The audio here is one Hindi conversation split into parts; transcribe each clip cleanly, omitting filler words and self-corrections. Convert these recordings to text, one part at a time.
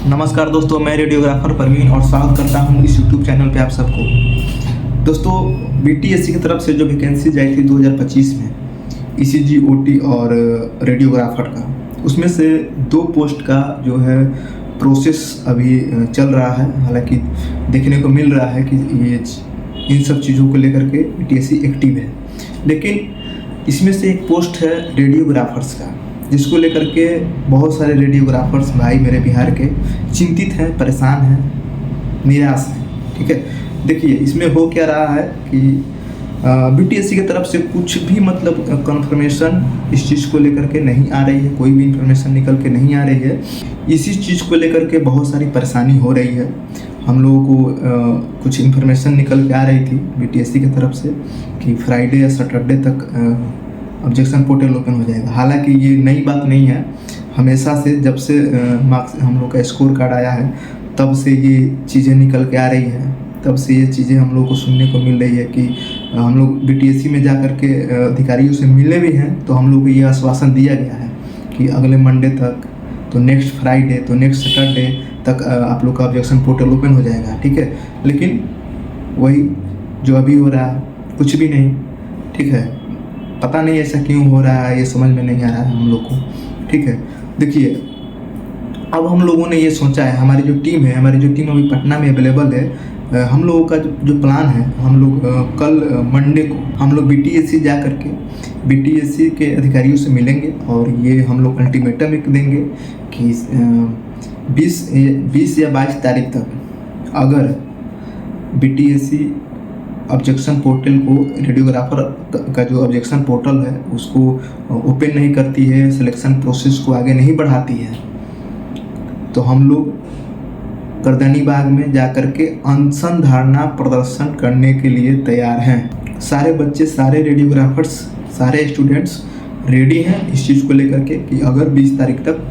नमस्कार दोस्तों, मैं रेडियोग्राफर परवीन और स्वागत करता हूं इस यूट्यूब चैनल पे आप सबको। दोस्तों, बीटीएससी की तरफ से जो वैकेंसीज आई थी 2025 में ईसीजी, ओटी और रेडियोग्राफर का, उसमें से 2 पोस्ट का जो है प्रोसेस अभी चल रहा है। हालांकि देखने को मिल रहा है कि ये इन सब चीज़ों को लेकर के बीटीएससी एक्टिव है, लेकिन इसमें से एक पोस्ट है रेडियोग्राफर्स का, जिसको लेकर के बहुत सारे रेडियोग्राफर्स भाई मेरे बिहार के चिंतित हैं, परेशान हैं, निराश हैं। ठीक है, देखिए इसमें हो क्या रहा है कि बीटीएससी की तरफ से कुछ भी मतलब कंफर्मेशन इस चीज़ को लेकर के नहीं आ रही है, कोई भी इंफॉर्मेशन निकल के नहीं आ रही है। इसी चीज़ को लेकर के बहुत सारी परेशानी हो रही है। हम लोगों को कुछ इन्फॉर्मेशन निकल के आ रही थी बीटीएससी की तरफ से कि फ्राइडे या सैटरडे तक ऑब्जेक्शन पोर्टल ओपन हो जाएगा। हालांकि ये नई बात नहीं है, हमेशा से जब से मार्क्स हम लोग का स्कोर कार्ड आया है तब से ये चीज़ें निकल के आ रही है, तब से ये चीज़ें हम लोग को सुनने को मिल रही है कि हम लोग बीटीएससी में जा कर के अधिकारियों से मिले भी हैं, तो हम लोग को ये आश्वासन दिया गया है कि अगले मंडे तक, तो नेक्स्ट फ्राइडे, तो नेक्स्ट सैटरडे तक आप लोग का ऑब्जेक्शन पोर्टल ओपन हो जाएगा। ठीक है, लेकिन वही जो अभी हो रहा है, कुछ भी नहीं। ठीक है, पता नहीं ऐसा क्यों हो रहा है, ये समझ में नहीं आ रहा है हम लोग को। ठीक है, देखिए अब हम लोगों ने ये सोचा है, हमारी जो टीम अभी पटना में अवेलेबल है, हम लोगों का जो प्लान है, हम लोग कल मंडे को हम लोग बीटीएससी जा करके बीटीएससी के अधिकारियों से मिलेंगे और ये हम लोग अल्टीमेटम एक देंगे कि 20 या 22 तारीख तक अगर बीटीएससी ऑब्जेक्शन पोर्टल को, रेडियोग्राफर का जो ऑब्जेक्शन पोर्टल है उसको ओपन नहीं करती है, सिलेक्शन प्रोसेस को आगे नहीं बढ़ाती है, तो हम लोग गर्दनी बाग में जाकर के अनशन धरना प्रदर्शन करने के लिए तैयार हैं। सारे बच्चे, सारे रेडियोग्राफर्स, सारे स्टूडेंट्स रेडी हैं इस चीज़ को लेकर के कि अगर 20 तारीख तक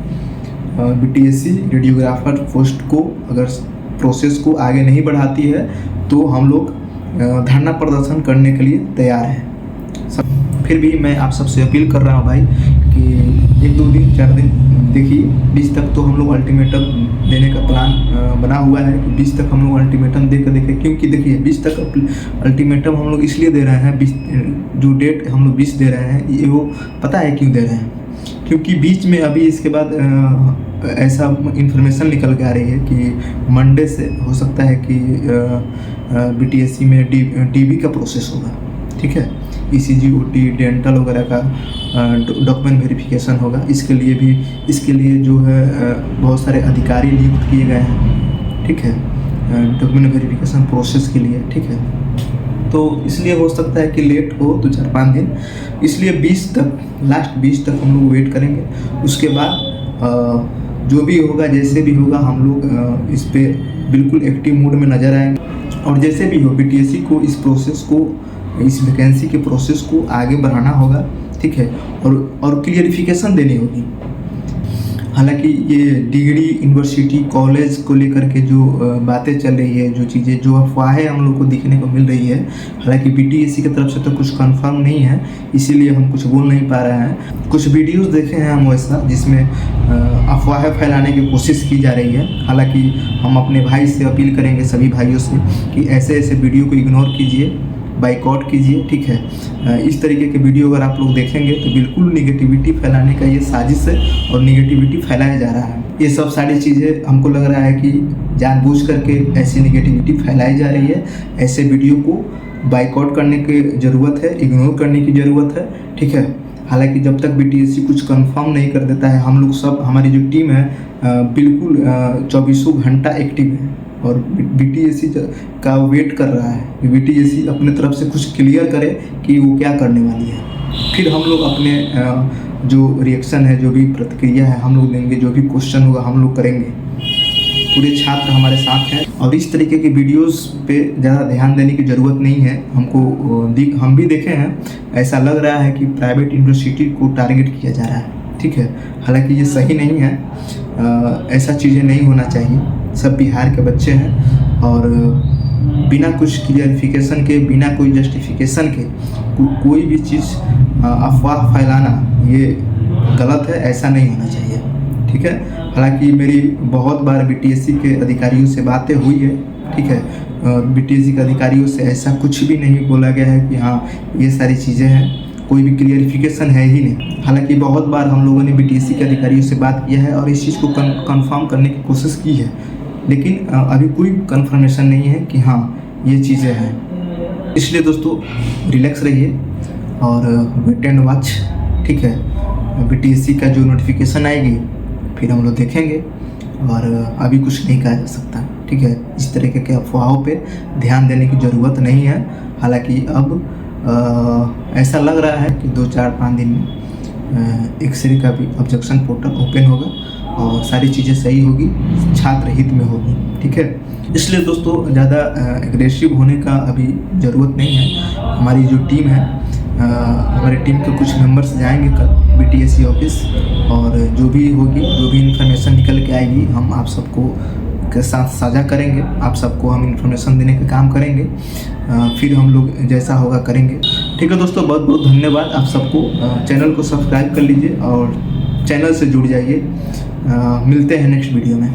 बीटीएससी रेडियोग्राफर पोस्ट को अगर प्रोसेस को आगे नहीं बढ़ाती है तो हम लोग धरना प्रदर्शन करने के लिए तैयार हैं। फिर भी मैं आप सबसे अपील कर रहा हूँ भाई कि 1-2 दिन 4 दिन देखिए, 20 तक तो हम लोग अल्टीमेटम देने का प्लान बना हुआ है कि 20 तक हम लोग अल्टीमेटम देखें, क्योंकि देखिए 20 तक अल्टीमेटम हम लोग इसलिए दे रहे हैं, 20 जो डेट हम लोग 20 दे रहे हैं, ये वो पता है क्यों दे रहे हैं, क्योंकि बीच में अभी इसके बाद ऐसा इन्फॉर्मेशन निकल के आ रही है कि मंडे से हो सकता है कि बीटीएससी में डीबी का प्रोसेस होगा। ठीक है, ईसीजी, ओटी, डेंटल वगैरह का डॉक्यूमेंट वेरिफिकेशन होगा। इसके लिए जो है बहुत सारे अधिकारी नियुक्त किए गए हैं। ठीक है, डॉक्यूमेंट वेरिफिकेशन प्रोसेस के लिए। ठीक है, तो इसलिए हो सकता है कि लेट हो 2-4-5 दिन, इसलिए 20 तक, लास्ट 20 तक हम लोग वेट करेंगे। उसके बाद जो भी होगा, जैसे भी होगा, हम लोग इस पे बिल्कुल एक्टिव मोड में नज़र आएंगे और जैसे भी हो बीटीएससी को इस प्रोसेस को, इस वैकेंसी के प्रोसेस को आगे बढ़ाना होगा। ठीक है, और क्लियरिफिकेशन देनी होगी। हालांकि ये डिग्री, यूनिवर्सिटी, कॉलेज को लेकर के जो बातें चल रही है, जो चीज़ें, जो अफवाहें हम लोग को दिखने को मिल रही है, हालांकि बीटीएससी की तरफ से तो कुछ कंफर्म नहीं है, इसीलिए हम कुछ बोल नहीं पा रहे हैं। कुछ वीडियोस देखे हैं हम वैसा, जिसमें अफवाहें फैलाने की कोशिश की जा रही है। हालांकि हम अपने भाई से अपील करेंगे, सभी भाइयों से, कि ऐसे ऐसे वीडियो को इग्नोर कीजिए, बाइकआउट कीजिए। ठीक है, इस तरीके के वीडियो अगर आप लोग देखेंगे तो बिल्कुल निगेटिविटी फैलाने का ये साजिश है और निगेटिविटी फैलाया जा रहा है। ये सब सारी चीज़ें हमको लग रहा है कि जानबूझ करके ऐसी निगेटिविटी फैलाई जा रही है। ऐसे वीडियो को बाइकआउट करने की ज़रूरत है, इग्नोर करने की ज़रूरत है। ठीक है, हालांकि जब तक बीटीएससी कुछ कंफर्म नहीं कर देता है, हम लोग सब, हमारी जो टीम है बिल्कुल 24 घंटा एक्टिव है और बीटीएससी का वेट कर रहा है कि बीटीएससी अपने तरफ से कुछ क्लियर करे कि वो क्या करने वाली है। फिर हम लोग अपने जो रिएक्शन है, जो भी प्रतिक्रिया है, हम लोग देंगे, जो भी क्वेश्चन होगा हम लोग करेंगे। पूरे छात्र हमारे साथ हैं और इस तरीके के वीडियोस पे ज़्यादा ध्यान देने की ज़रूरत नहीं है। हम भी देखे हैं, ऐसा लग रहा है कि प्राइवेट यूनिवर्सिटी को टारगेट किया जा रहा है। ठीक है, हालांकि ये सही नहीं है, ऐसा चीज़ें नहीं होना चाहिए। सब बिहार के बच्चे हैं और बिना कुछ क्लियरिफिकेशन के, बिना कोई जस्टिफिकेशन के कोई भी चीज़ अफवाह फैलाना ये गलत है, ऐसा नहीं होना चाहिए। ठीक है। हालांकि मेरी बहुत बार बीटीएससी के अधिकारियों से बातें हुई है, ठीक है। बीटीएससी के अधिकारियों से ऐसा कुछ भी नहीं बोला गया है कि हाँ ये सारी चीज़ें हैं, कोई भी क्लियरिफिकेशन है ही नहीं। हालांकि बहुत बार हम लोगों ने बीटीएससी के अधिकारियों से बात किया है और इस चीज़ को कंफर्म करने की कोशिश की है, लेकिन अभी कोई कंफर्मेशन नहीं है कि हाँ ये चीज़ें हैं। इसलिए दोस्तों रिलैक्स रहिए और वेट एंड वॉच, ठीक है। बीटीएससी का जो नोटिफिकेशन आएगी फिर हम लोग देखेंगे, और अभी कुछ नहीं कहा जा सकता, ठीक है। इस तरीके के अफवाहों पे ध्यान देने की ज़रूरत नहीं है। हालांकि अब ऐसा लग रहा है कि 2-4-5 दिन में एक्सरे का भी ऑब्जेक्शन पोर्टल ओपन होगा और सारी चीज़ें सही होगी, छात्र हित में होगी, ठीक है। इसलिए दोस्तों ज़्यादा एग्रेसिव होने का अभी ज़रूरत नहीं है। हमारी जो टीम है, हमारी टीम के कुछ मेंबर्स जाएंगे कल बीटीएससी ऑफिस, और जो भी होगी, जो भी इन्फॉर्मेशन निकल के आएगी हम आप सबको के साथ साझा करेंगे। आप सबको हम इन्फॉर्मेशन देने का काम करेंगे, फिर हम लोग जैसा होगा करेंगे, ठीक है दोस्तों। बहुत बहुत धन्यवाद आप सबको। चैनल को सब्सक्राइब कर लीजिए और चैनल से जुड़ जाइए। मिलते हैं नेक्स्ट वीडियो में।